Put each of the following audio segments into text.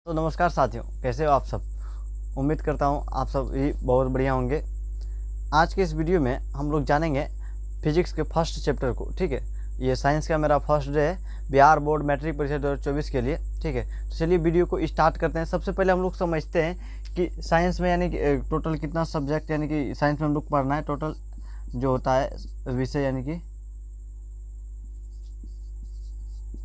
तो नमस्कार साथियों, कैसे हो आप सब। उम्मीद करता हूँ आप सब भी बहुत बढ़िया होंगे। आज के इस वीडियो में हम लोग जानेंगे फिजिक्स के फर्स्ट चैप्टर को। ठीक है, ये साइंस का मेरा फर्स्ट डे है बिहार बोर्ड मैट्रिक परीक्षा 2024 के लिए। ठीक है, तो चलिए वीडियो को स्टार्ट करते हैं। सबसे पहले हम लोग समझते हैं कि साइंस में यानी कि टोटल कितना सब्जेक्ट यानी कि साइंस में हम लोग पढ़ना है। टोटल जो होता है विषय यानी कि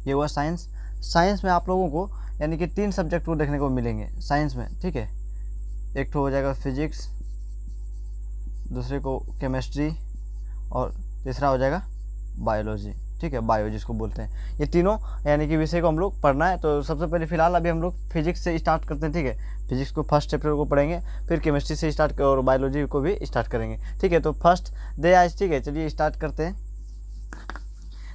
ये हुआ साइंस। साइंस में आप लोगों को यानी कि 3 सब्जेक्ट को देखने को मिलेंगे साइंस में। ठीक है, एक तो हो जाएगा फिजिक्स, दूसरे को केमिस्ट्री और तीसरा हो जाएगा बायोलॉजी। ठीक है, बायो जिसको बोलते हैं। ये तीनों यानी कि विषय को हम लोग पढ़ना है। तो सबसे पहले फिलहाल अभी हम लोग फिजिक्स से स्टार्ट करते हैं। ठीक है, फिजिक्स को फर्स्ट चैप्टर को पढ़ेंगे, फिर केमिस्ट्री से स्टार्ट और बायोलॉजी को भी स्टार्ट करेंगे। ठीक है, तो फर्स्ट डे आज। ठीक है, चलिए स्टार्ट करते हैं।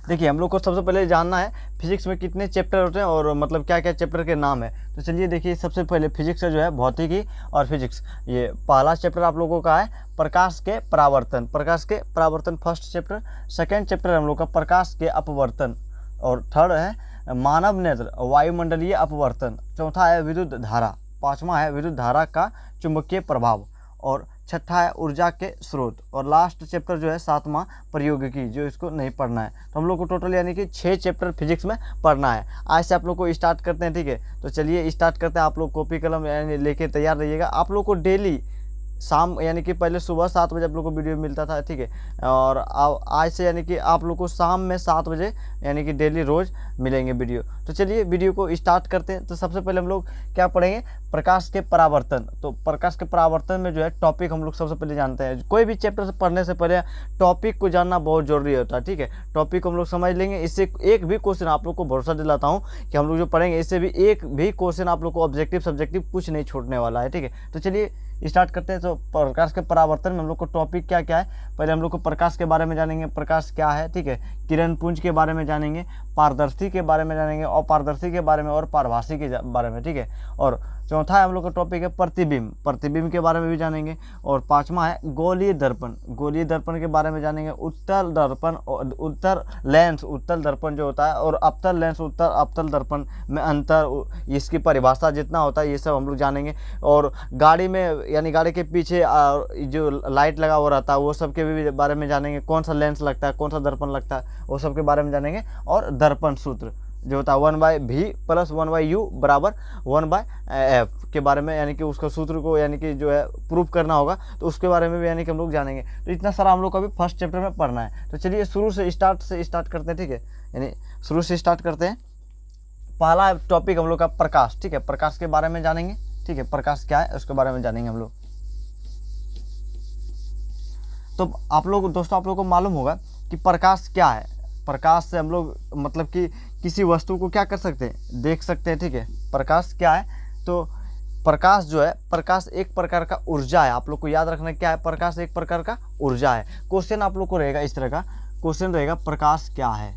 देखिए, हम लोग को सबसे पहले जानना है फिजिक्स में कितने चैप्टर होते हैं और मतलब क्या क्या चैप्टर के नाम है। तो चलिए देखिए, सबसे पहले फिजिक्स का जो है भौतिकी और फिजिक्स। ये पहला चैप्टर आप लोगों का है प्रकाश के परावर्तन। प्रकाश के परावर्तन फर्स्ट चैप्टर। सेकंड चैप्टर हम लोग का प्रकाश के अपवर्तन और थर्ड है मानव नेत्र वायुमंडलीय अपवर्तन। चौथा है विद्युत धारा। पाँचवा है विद्युत धारा का चुंबकीय प्रभाव और छठा है ऊर्जा के स्रोत। और लास्ट चैप्टर जो है 7वां प्रौद्योगिकी, जो इसको नहीं पढ़ना है। तो हम लोग को टोटल यानी कि 6 चैप्टर फिजिक्स में पढ़ना है। आज से आप लोग को स्टार्ट करते हैं। ठीक है, तो चलिए स्टार्ट करते हैं। आप लोग कॉपी कलम यानी लेके तैयार रहिएगा। आप लोग को डेली शाम यानी कि पहले सुबह 7 बजे आप लोग को वीडियो मिलता था। ठीक है, और आज से यानी कि आप लोग को शाम में 7 बजे यानी कि डेली रोज़ मिलेंगे वीडियो। तो चलिए वीडियो को स्टार्ट करते हैं। तो सबसे पहले हम लोग क्या पढ़ेंगे, प्रकाश के परावर्तन। तो प्रकाश के परावर्तन में जो है टॉपिक हम लोग सबसे पहले जानते हैं। कोई भी चैप्टर से पढ़ने से पहले टॉपिक को जानना बहुत ज़रूरी होता है। ठीक है, टॉपिक को हम लोग समझ लेंगे। इससे एक भी क्वेश्चन आप लोग को भरोसा दिलाता हूँ कि हम लोग जो पढ़ेंगे इससे भी एक भी क्वेश्चन आप लोग को ऑब्जेक्टिव सब्जेक्टिव कुछ नहीं छूटने वाला है। ठीक है, तो चलिए स्टार्ट करते हैं। तो प्रकाश के परावर्तन में हम लोग को टॉपिक क्या क्या है, पहले हम लोग को प्रकाश के बारे में जानेंगे, प्रकाश क्या है। ठीक है, किरण पुंज के बारे में जानेंगे, पारदर्शी के बारे में जानेंगे, अपारदर्शी के बारे में और पारभासी के बारे में। ठीक है, और चौथा है हम लोग का टॉपिक है प्रतिबिंब। प्रतिबिंब के बारे में भी जानेंगे। और पांचवा है गोलीय दर्पण। गोलीय दर्पण के बारे में जानेंगे। उत्तल दर्पण, उत्तर लेंस, उत्तल दर्पण जो होता है, और अवतल लेंस, उत्तर अवतल दर्पण में अंतर, इसकी परिभाषा जितना होता है ये सब हम लोग जानेंगे। और गाड़ी में यानी गाड़ी के पीछे जो लाइट लगा हुआ रहता है वो सब के भी बारे में जानेंगे। कौन सा लेंस लगता है, कौन सा दर्पण लगता है, वो सब के बारे में जानेंगे। और दर्पण सूत्र जो होता है 1/v + 1/u = 1/f के बारे में, यानी कि उसका सूत्र को यानी कि जो है प्रूफ करना होगा, तो उसके बारे में भी यानी कि हम लोग जानेंगे। तो इतना सारा हम लोग को अभी फर्स्ट चैप्टर में पढ़ना है। तो चलिए शुरू से स्टार्ट करते हैं। ठीक है, यानी शुरू से स्टार्ट करते हैं। पहला टॉपिक हम लोग का प्रकाश। ठीक है, प्रकाश के बारे में जानेंगे। ठीक है, प्रकाश क्या है उसके बारे में जानेंगे हम लोग। तो आप लोग दोस्तों, आप लोग को मालूम होगा कि प्रकाश क्या है। प्रकाश से हम लोग मतलब कि किसी वस्तु को क्या कर सकते हैं, देख सकते हैं। ठीक है, प्रकाश क्या है, तो प्रकाश जो है, प्रकाश एक प्रकार का ऊर्जा है। आप लोग को याद रखना क्या है, प्रकाश एक प्रकार का ऊर्जा है। क्वेश्चन आप लोग को रहेगा इस तरह का, क्वेश्चन रहेगा प्रकाश क्या है,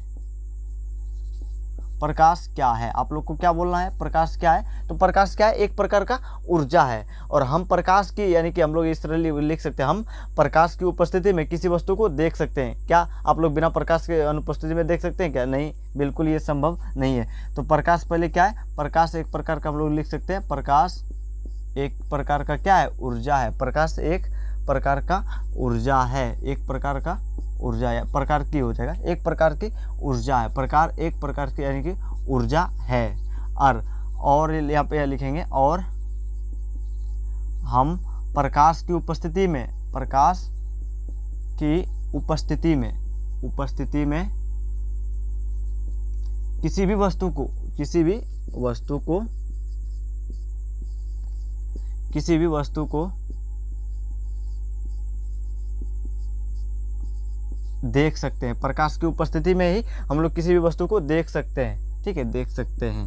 प्रकाश क्या है। आप लोग को क्या बोलना है, प्रकाश क्या है। तो प्रकाश क्या है, एक प्रकार का ऊर्जा है। और हम प्रकाश की यानी कि हम लोग इस तरह लिख सकते हैं, हम प्रकाश की उपस्थिति में किसी वस्तु को देख सकते हैं। क्या आप लोग बिना प्रकाश के अनुपस्थिति में देख सकते हैं क्या? नहीं, बिल्कुल ये संभव नहीं है। तो प्रकाश पहले क्या है, प्रकाश एक प्रकार का हम लोग लिख सकते हैं, प्रकाश एक प्रकार का क्या है, ऊर्जा है। प्रकाश एक प्रकार का ऊर्जा है, एक प्रकार का ऊर्जा है, प्रकार की हो जाएगा, एक प्रकार की ऊर्जा है। प्रकार एक प्रकार की यानी कि ऊर्जा है। और यहाँ पे लिखेंगे, और हम प्रकाश की उपस्थिति में, प्रकाश की उपस्थिति में किसी भी वस्तु को देख सकते हैं। प्रकाश की उपस्थिति में ही हम लोग किसी भी वस्तु को देख सकते हैं। ठीक है, देख सकते हैं।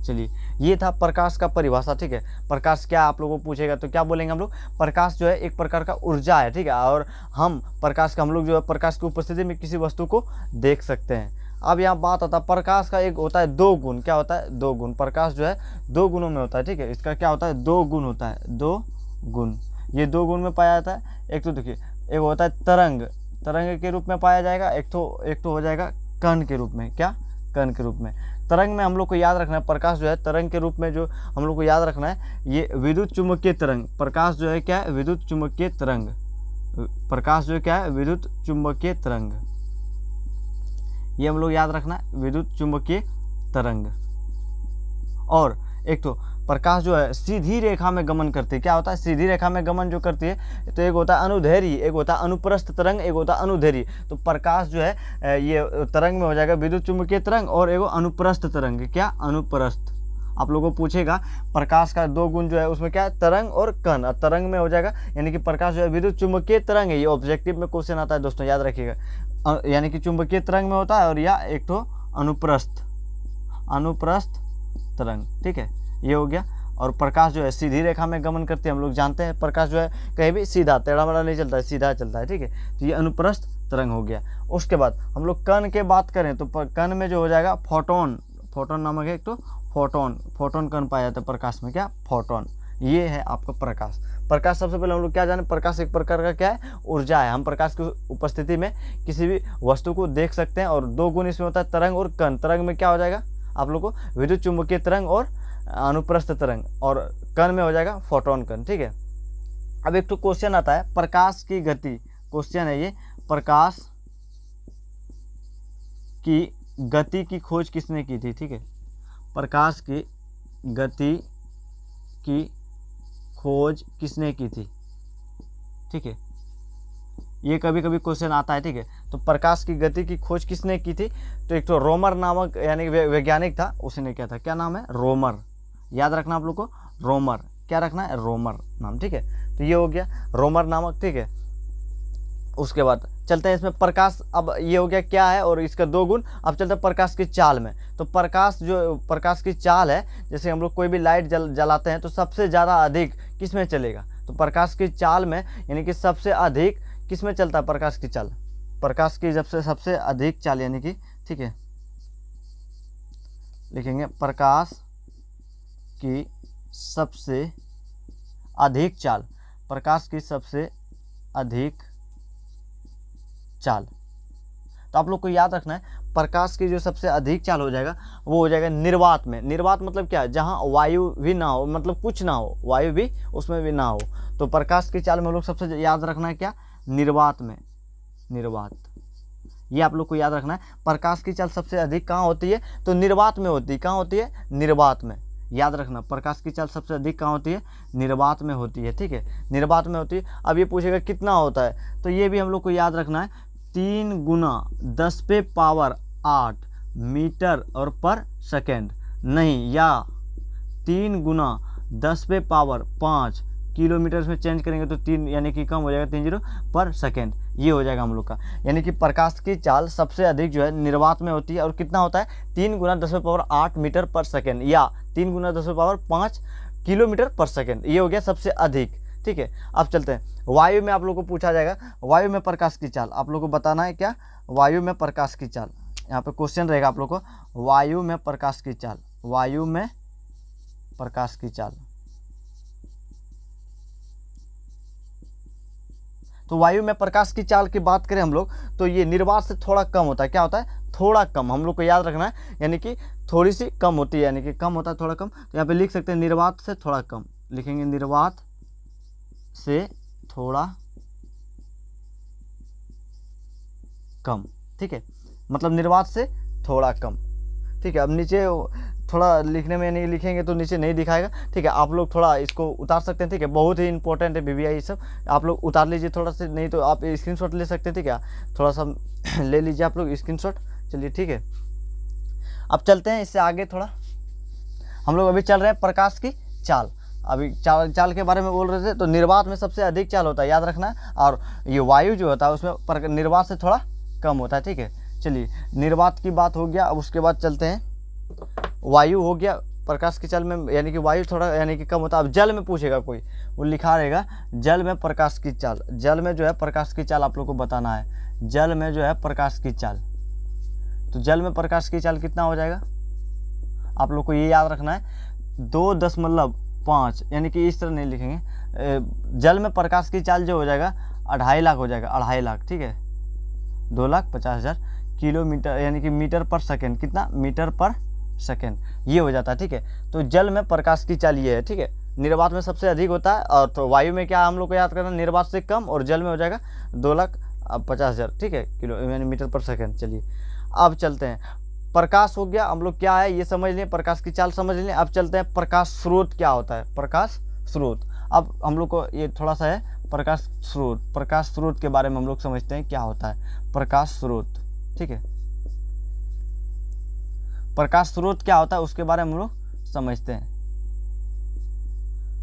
चलिए, ये था प्रकाश का परिभाषा। ठीक है, प्रकाश क्या आप लोगों को पूछेगा तो क्या बोलेंगे हम लोग, प्रकाश जो है एक प्रकार का ऊर्जा है। ठीक है, और हम प्रकाश का हम लोग जो है प्रकाश की उपस्थिति में किसी वस्तु को देख सकते हैं। अब यहाँ बात आता है, प्रकाश का एक होता है 2 गुण। क्या होता है, 2 गुण। प्रकाश जो है 2 गुणों में होता है। ठीक है, इसका क्या होता है, 2 गुण होता है, 2 गुण। ये 2 गुण में पाया जाता है। एक तो देखिए, एक होता है तरंग के रूप में पाया जाएगा, एक तो हो जाएगा कण के रूप में। क्या, कण के रूप में। तरंग में हम लोग को याद रखना है, प्रकाश जो है तरंग के रूप में जो हम लोग को याद रखना है, ये विद्युत चुम्बकीय तरंग, प्रकाश जो है क्या है, विद्युत चुम्बकीय तरंग, प्रकाश जो है क्या है, विद्युत चुम्बकीय तरंग, ये हम लोग याद रखना है, विद्युत चुम्बकीय तरंग। और एक तो प्रकाश जो है सीधी रेखा में गमन करती है, क्या होता है, सीधी रेखा में गमन जो करती है, तो एक होता है अनुदैर्घ्य, एक होता है अनुप्रस्थ तरंग, एक होता है अनुदैर्घ्य। तो प्रकाश जो है ये तरंग में हो जाएगा विद्युत चुम्बकीय तरंग और एक अनुप्रस्थ तरंग, क्या, अनुप्रस्थ। आप लोगों को पूछेगा प्रकाश का दो गुण जो है उसमें क्या है, तरंग और कण, तरंग में हो जाएगा यानी कि प्रकाश जो है विद्युत चुम्बकीय तरंग है, ये ऑब्जेक्टिव में क्वेश्चन आता है दोस्तों, याद रखिएगा, यानी कि चुम्बकीय तरंग में होता है, और या एक तो अनुप्रस्थ तरंग, ठीक है, ये हो गया। और प्रकाश जो है सीधी रेखा में गमन करती है, हम लोग जानते हैं प्रकाश जो है कहीं भी सीधा टेढ़ा मेढ़ा नहीं चलता है, सीधा चलता है, ठीक है, तो ये अनुप्रस्थ तरंग हो गया। उसके बाद हम लोग कण के बात करें तो कण में जो हो जाएगा फोटोन, फोटोन नामक है एक तो फोटोन कण पाया जाता है प्रकाश में, क्या, फोटोन, ये है आपका प्रकाश। प्रकाश सबसे पहले हम लोग क्या जाने, प्रकाश एक प्रकार का क्या है, ऊर्जा है। हम प्रकाश की उपस्थिति में किसी भी वस्तु को देख सकते हैं, और दो गुण इसमें होता है, तरंग और कण। तरंग में क्या हो जाएगा आप लोग को, विद्युत चुम्बकीय तरंग और अनुप्रस्थ तरंग, और कण में हो जाएगा फोटोन कण, ठीक है। अब एक तो क्वेश्चन आता है प्रकाश की गति, क्वेश्चन है ये, प्रकाश की गति की खोज किसने की थी, ठीक है, प्रकाश की गति की खोज किसने की थी, ठीक है, ये कभी कभी क्वेश्चन आता है, ठीक है। तो प्रकाश की गति की खोज किसने की थी, तो एक तो रोमर नामक यानी वैज्ञानिक था, उसने किया था, क्या नाम है, रोमर, याद रखना आप लोग को, रोमर, क्या रखना है, रोमर नाम, ठीक है। तो ये हो गया रोमर नामक, ठीक है। उसके बाद चलते हैं इसमें प्रकाश, अब ये हो गया क्या है और इसका दो गुण। अब चलते हैं प्रकाश की चाल में। तो प्रकाश जो प्रकाश की चाल है, जैसे हम लोग कोई भी लाइट जलाते हैं तो सबसे ज़्यादा अधिक किस में चलेगा, तो प्रकाश की चाल में, यानी कि सबसे अधिक किस में चलता है प्रकाश की चाल, प्रकाश की जब से सबसे अधिक चाल, यानी कि, ठीक है, लिखेंगे प्रकाश की सबसे अधिक चाल, प्रकाश की सबसे अधिक चाल। तो आप लोग को याद रखना है प्रकाश की जो सबसे अधिक चाल हो जाएगा वो हो जाएगा निर्वात में। निर्वात मतलब क्या, जहाँ वायु भी ना हो, मतलब कुछ ना हो, वायु भी उसमें भी ना हो। तो प्रकाश की चाल में हम लोग सबसे याद रखना है क्या, निर्वात में, निर्वात, ये आप लोग को याद रखना है। प्रकाश की चाल सबसे अधिक कहाँ होती है, तो निर्वात में होती है। कहाँ होती है, निर्वात में, याद रखना। प्रकाश की चाल सबसे अधिक कहाँ होती है, निर्वात में होती है, ठीक है, निर्वात में होती है। अब ये पूछेगा कितना होता है, तो ये भी हम लोग को याद रखना है, 3 × 10⁸ मीटर और पर सेकेंड, नहीं, या 3 × 10⁵ किलोमीटर में चेंज करेंगे तो 3 यानी कि कम हो जाएगा, 3 0 पर सेकेंड, ये हो जाएगा हम लोग का। यानी कि प्रकाश की चाल सबसे अधिक जो है निर्वात में होती है, और कितना होता है, 3 × 10⁸ मीटर पर सेकेंड, या 3 × 10⁵ किलोमीटर पर सेकेंड, ये हो गया सबसे अधिक, ठीक है। अब चलते हैं वायु में, आप लोग को पूछा जाएगा वायु में प्रकाश की चाल, आप लोग को बताना है क्या, वायु में प्रकाश की चाल। यहाँ पे क्वेश्चन रहेगा आप लोग को, वायु में प्रकाश की चाल, वायु में प्रकाश की चाल। तो वायु में प्रकाश की चाल की बात करें हम लोग, तो ये निर्वात से थोड़ा कम होता है। क्या होता है, थोड़ा कम, हम लोग को याद रखना है, यानी कि थोड़ी सी कम होती है, यानी कि कम होता है, थोड़ा कम। तो यहाँ पे लिख सकते हैं निर्वात से थोड़ा कम, लिखेंगे निर्वात से थोड़ा कम, ठीक है, मतलब निर्वात से थोड़ा कम, ठीक है। अब नीचे थोड़ा लिखने में नहीं लिखेंगे तो नीचे नहीं दिखाएगा, ठीक है, आप लोग थोड़ा इसको उतार सकते हैं, ठीक है, बहुत ही इंपॉर्टेंट है BBI ये सब, आप लोग उतार लीजिए थोड़ा सा, नहीं तो आप स्क्रीनशॉट ले सकते हैं, ठीक है, थोड़ा सा ले लीजिए आप लोग स्क्रीनशॉट, चलिए, ठीक है। अब चलते हैं इससे आगे थोड़ा, हम लोग अभी चल रहे हैं प्रकाश की चाल। अभी चाल के बारे में बोल रहे थे, तो निर्वात में सबसे अधिक चाल होता है, याद रखना है, और ये वायु जो होता है उसमें निर्वात से थोड़ा कम होता है, ठीक है। चलिए, निर्वात की बात हो गया। अब उसके बाद चलते हैं, वायु हो गया प्रकाश की चाल में, यानी कि वायु थोड़ा यानी कि कम होता है। अब जल में पूछेगा कोई, वो लिखा रहेगा जल में प्रकाश की चाल, जल में जो है प्रकाश की चाल आप लोग को बताना है, जल में जो है प्रकाश की चाल। तो जल में प्रकाश की चाल कितना हो जाएगा, आप लोग को ये याद रखना है, 2.5, यानी कि इस तरह नहीं लिखेंगे। जल में प्रकाश की चाल जो हो जाएगा 2.5 लाख हो जाएगा, 2.5 लाख, ठीक है, 2,50,000 किलोमीटर, यानी कि मीटर पर सेकेंड, कितना, मीटर पर सेकेंड, ये हो जाता है। ठीक है, तो जल में प्रकाश की चाल ये है। ठीक है, निर्वात में सबसे अधिक होता है, और तो वायु में क्या हम लोग को याद करना, निर्वात से कम, और जल में हो जाएगा 2,50,000, ठीक है, किलो यानी मीटर पर सेकेंड। चलिए अब चलते हैं, प्रकाश हो गया हम लोग क्या है ये समझ लें, प्रकाश की चाल समझ लें। अब चलते हैं प्रकाश स्रोत क्या होता है, प्रकाश स्रोत। अब हम लोग को ये थोड़ा सा है प्रकाश स्रोत, प्रकाश स्रोत के बारे में हम लोग समझते हैं क्या होता है प्रकाश स्रोत। ठीक है, प्रकाश स्रोत क्या होता है उसके बारे में हम लोग समझते हैं।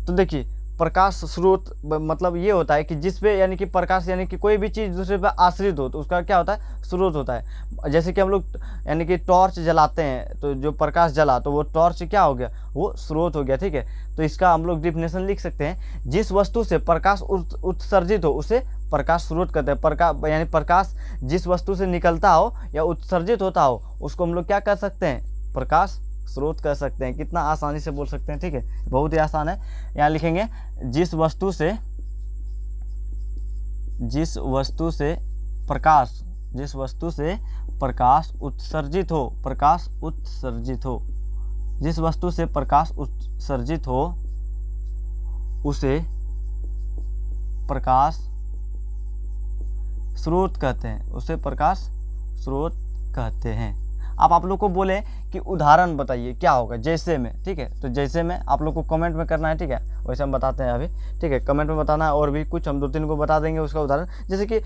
तो देखिए प्रकाश स्रोत मतलब ये होता है कि जिस पे यानी कि प्रकाश यानी कि कोई भी चीज़ दूसरे पे आश्रित हो तो उसका क्या होता है, स्रोत होता है। जैसे कि हम लोग यानी कि टॉर्च जलाते हैं तो जो प्रकाश जला तो वो टॉर्च क्या हो गया, वो स्रोत हो गया। ठीक है, तो इसका हम लोग डिफिनेशन लिख सकते हैं, जिस वस्तु से प्रकाश उत्सर्जित हो उसे प्रकाश स्रोत कहते हैं। प्रकाश यानी प्रकाश जिस वस्तु से निकलता हो या उत्सर्जित होता हो उसको हम लोग क्या कर सकते हैं, प्रकाश स्रोत कह सकते हैं। कितना आसानी से बोल सकते हैं। ठीक है, बहुत ही आसान है। यहाँ लिखेंगे जिस वस्तु से प्रकाश उत्सर्जित हो, प्रकाश उत्सर्जित हो, जिस वस्तु से प्रकाश उत्सर्जित हो उसे प्रकाश स्रोत कहते हैं, उसे प्रकाश स्रोत कहते हैं। अब आप लोग को बोले कि उदाहरण बताइए क्या होगा जैसे में। ठीक है, तो जैसे में आप लोग को कमेंट में करना है। ठीक है, वैसे हम बताते हैं अभी। ठीक है, कमेंट में बताना है, और भी कुछ हम 2-3 को बता देंगे उसका उदाहरण। जैसे कि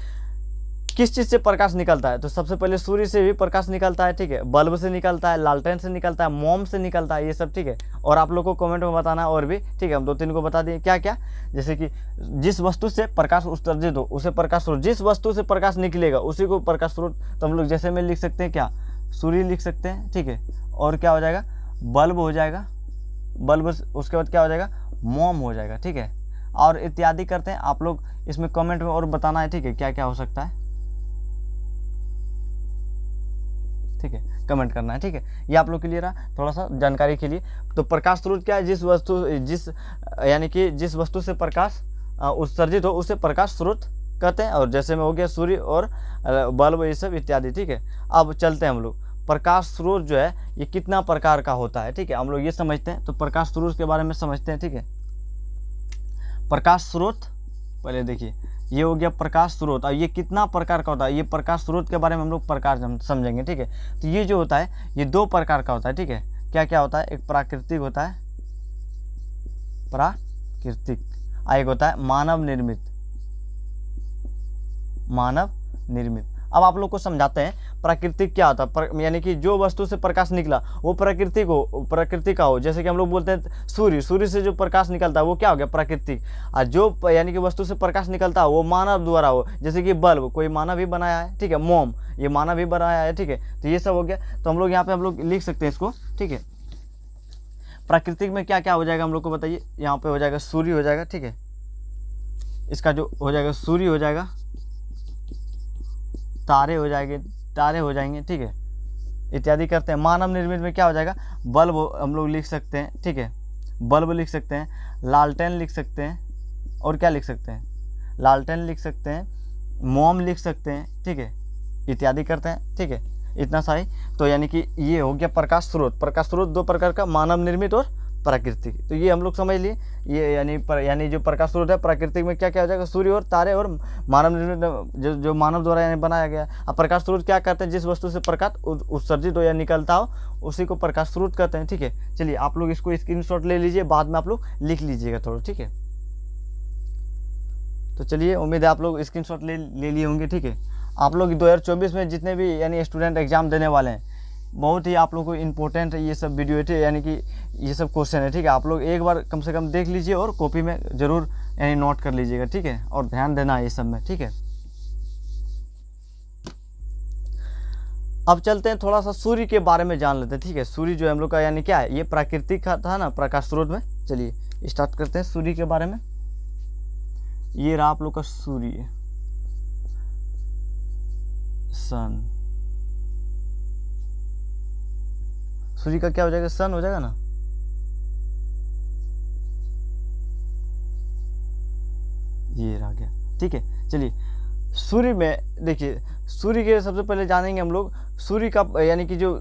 किस चीज़ से प्रकाश निकलता है, तो सबसे पहले सूर्य से भी प्रकाश निकलता है। ठीक है, बल्ब से निकलता है, लालटेन से निकलता है, मोम से निकलता है, ये सब। ठीक है, और आप लोग को कमेंट में बताना है और भी। ठीक है, हम 2-3 को बता दिए क्या क्या। जैसे कि जिस वस्तु से प्रकाश उत्सर्जित हो उसे प्रकाश स्रोत, जिस वस्तु से प्रकाश निकलेगा उसी को प्रकाश स्रोत। तो हम लोग जैसे में लिख सकते हैं क्या, सूर्य लिख सकते हैं। ठीक है, और क्या हो जाएगा, बल्ब हो जाएगा, बल्ब। उसके बाद क्या हो जाएगा, मोम हो जाएगा। ठीक है, और इत्यादि करते हैं। आप लोग इसमें कमेंट में और बताना है। ठीक है, क्या क्या हो सकता है। ठीक है, कमेंट करना है। ठीक है, ये आप लोग के लिए रहा थोड़ा सा जानकारी के लिए। तो प्रकाश स्रोत क्या है, जिस वस्तु से प्रकाश उत्सर्जित हो उसे प्रकाश स्रोत कहते हैं। और जैसे में हो गया सूर्य और बल्ब, ये सब इत्यादि। ठीक है, अब चलते हैं हम लोग प्रकाश स्रोत जो है ये कितना प्रकार का होता है। ठीक है, हम लोग ये समझते हैं। तो प्रकाश स्रोत के बारे में समझते हैं। ठीक है, प्रकाश स्रोत पहले देखिए, ये हो गया प्रकाश स्रोत। और ये कितना प्रकार का होता है, ये प्रकाश स्रोत के बारे में हम लोग प्रकार समझेंगे। ठीक है, तो ये जो होता है ये 2 प्रकार का होता है। ठीक है, क्या क्या होता है, एक प्राकृतिक होता है, प्राकृतिक, और एक होता है मानव निर्मित, मानव निर्मित। अब आप लोग को समझाते हैं प्राकृतिक क्या होता है। यानी कि जो वस्तु से प्रकाश निकला वो प्रकृति का हो। जैसे कि हम लोग बोलते हैं सूर्य से जो प्रकाश निकलता है वो क्या हो गया, प्राकृतिक। और जो यानी कि वस्तु से प्रकाश निकलता है वो मानव द्वारा हो। जैसे कि बल्ब कोई मानव ही बनाया है। ठीक है, मोम ये मानव ही बनाया है। ठीक है, तो ये सब हो गया। तो हम लोग यहाँ पे हम लोग लिख सकते हैं इसको। ठीक है, प्राकृतिक में क्या क्या हो जाएगा हम लोग को बताइए। यहाँ पे हो जाएगा सूर्य हो जाएगा। ठीक है, इसका जो हो जाएगा सूर्य हो जाएगा, तारे हो जाएंगे। ठीक है, इत्यादि करते हैं। मानव निर्मित में क्या हो जाएगा, बल्ब हम लोग लिख सकते हैं। ठीक है, बल्ब लिख सकते हैं, लालटेन लिख सकते हैं, और क्या लिख सकते हैं, लालटेन लिख सकते हैं, मोम लिख सकते हैं। ठीक है, इत्यादि करते हैं। ठीक है, इतना सा ही। तो यानी कि ये हो गया प्रकाश स्रोत। प्रकाश स्रोत 2 प्रकार का, मानव निर्मित और प्राकृतिक। तो ये हम लोग समझ लिए। ये यानी जो प्रकाश स्रोत है प्राकृतिक में क्या क्या हो जाएगा, सूर्य और तारे, और मानव निर्मित जो मानव द्वारा यानी बनाया गया। अब प्रकाश स्रोत क्या कहते हैं, जिस वस्तु से प्रकाश उत्सर्जित हो या निकलता हो उसी को प्रकाश स्रोत कहते हैं। ठीक है, चलिए आप लोग इसको स्क्रीनशॉट ले लीजिए, बाद में आप लोग लिख लीजिएगा थोड़ा। ठीक है, तो चलिए उम्मीद है आप लोग स्क्रीनशॉट ले लिए होंगे। ठीक है, आप लोग 2024 में जितने भी यानी स्टूडेंट एग्जाम देने वाले हैं, बहुत ही आप लोगों को इम्पोर्टेंट ये सब वीडियो है, यानी कि ये सब क्वेश्चन है। ठीक है, आप लोग एक बार कम से कम देख लीजिए और कॉपी में ज़रूर यानी नोट कर लीजिएगा। ठीक है, और ध्यान देना है ये सब में। ठीक है, अब चलते हैं थोड़ा सा सूर्य के बारे में जान लेते हैं। ठीक है, सूर्य जो है हम लोग का यानी क्या है, ये प्राकृतिक का था ना प्रकाश स्रोत में। चलिए स्टार्ट करते हैं सूर्य के बारे में। ये रहा आप लोग का सूर्य, सन। सूर्य का क्या हो जाएगा, सन हो जाएगा ना। ये रह गया। ठीक है, चलिए सूर्य में देखिए, सूर्य के सबसे पहले जानेंगे हम लोग सूर्य का यानी कि जो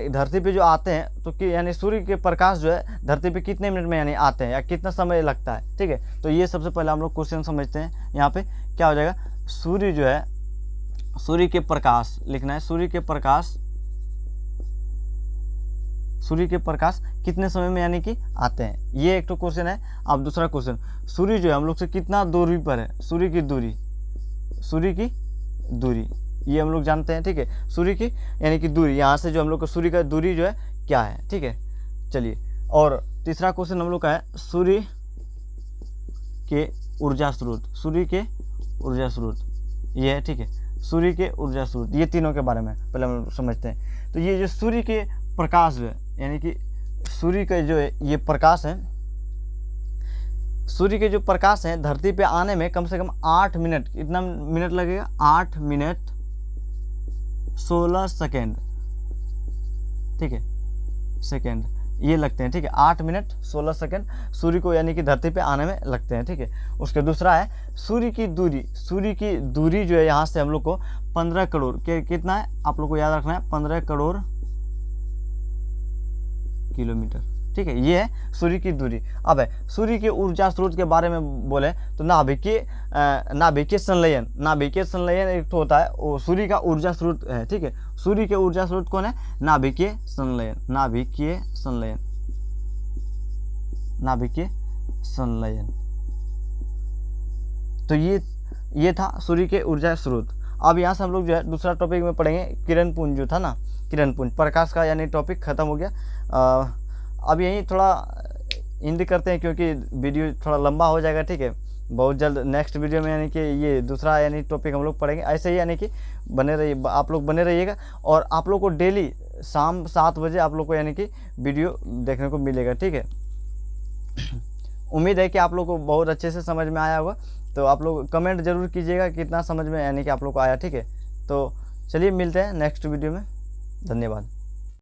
धरती पे जो आते हैं तो कि यानी सूर्य के प्रकाश जो है धरती पे कितने मिनट में यानी आते हैं या कितना समय लगता है, ठीक है। तो ये सबसे पहले हम लोग क्वेश्चन समझते हैं। यहाँ पे क्या हो जाएगा, सूर्य जो है, सूर्य के प्रकाश लिखना है, सूर्य के प्रकाश कितने समय में यानी कि आते हैं, ये एक तो क्वेश्चन है। अब दूसरा क्वेश्चन, सूर्य जो है हम लोग से कितना दूरी पर है, सूर्य की दूरी ये हम लोग जानते हैं, ठीक है। सूर्य की यानी कि दूरी, यहाँ से जो हम लोग का सूर्य का दूरी जो है क्या है, ठीक है। चलिए, और तीसरा क्वेश्चन हम लोग का है सूर्य के ऊर्जा स्रोत, ये है, ठीक है। सूर्य के ऊर्जा स्रोत, ये तीनों के बारे में पहले हम समझते हैं। तो ये जो सूर्य के प्रकाश है यानी कि सूर्य का जो है ये प्रकाश है, सूर्य के जो प्रकाश है धरती पे आने में कम से कम 8 मिनट, कितना मिनट लगेगा, 8 मिनट 16 सेकेंड, ठीक है, सेकेंड ये लगते हैं, ठीक है। 8 मिनट 16 सेकेंड सूर्य को यानी कि धरती पे आने में लगते हैं, ठीक है। उसके दूसरा है सूर्य की दूरी जो है यहाँ से हम लोग को 15 करोड़ के कितना है, आप लोग को याद रखना है, 15 करोड़ किलोमीटर, ठीक है। ये है सूर्य की दूरी। अब है सूर्य के ऊर्जा स्रोत के बारे में बोले तो नाभिकीय संलयन एक तो होता है, वो सूर्य का ऊर्जा स्रोत है, ठीक है। सूर्य के ऊर्जा स्रोत कौन है, नाभिकीय संलयन। तो ये था सूर्य के ऊर्जा स्रोत। अब यहाँ से हम लोग जो है दूसरा टॉपिक में पढ़ेंगे किरण पुंज, जो था ना किरण पुंज, प्रकाश का यानी टॉपिक खत्म हो गया। अब यहीं थोड़ा एंड करते हैं क्योंकि वीडियो थोड़ा लंबा हो जाएगा, ठीक है। बहुत जल्द नेक्स्ट वीडियो में यानी कि ये दूसरा यानी टॉपिक हम लोग पढ़ेंगे। ऐसे ही यानी कि बने रहिए, आप लोग बने रहिएगा, और आप लोग को डेली शाम 7 बजे आप लोग को यानी कि वीडियो देखने को मिलेगा, ठीक है। उम्मीद है कि आप लोग को बहुत अच्छे से समझ में आया होगा। तो आप लोग कमेंट जरूर कीजिएगा कितना समझ में यानी कि आप लोग को आया, ठीक है। तो चलिए मिलते हैं नेक्स्ट वीडियो में, धन्यवाद।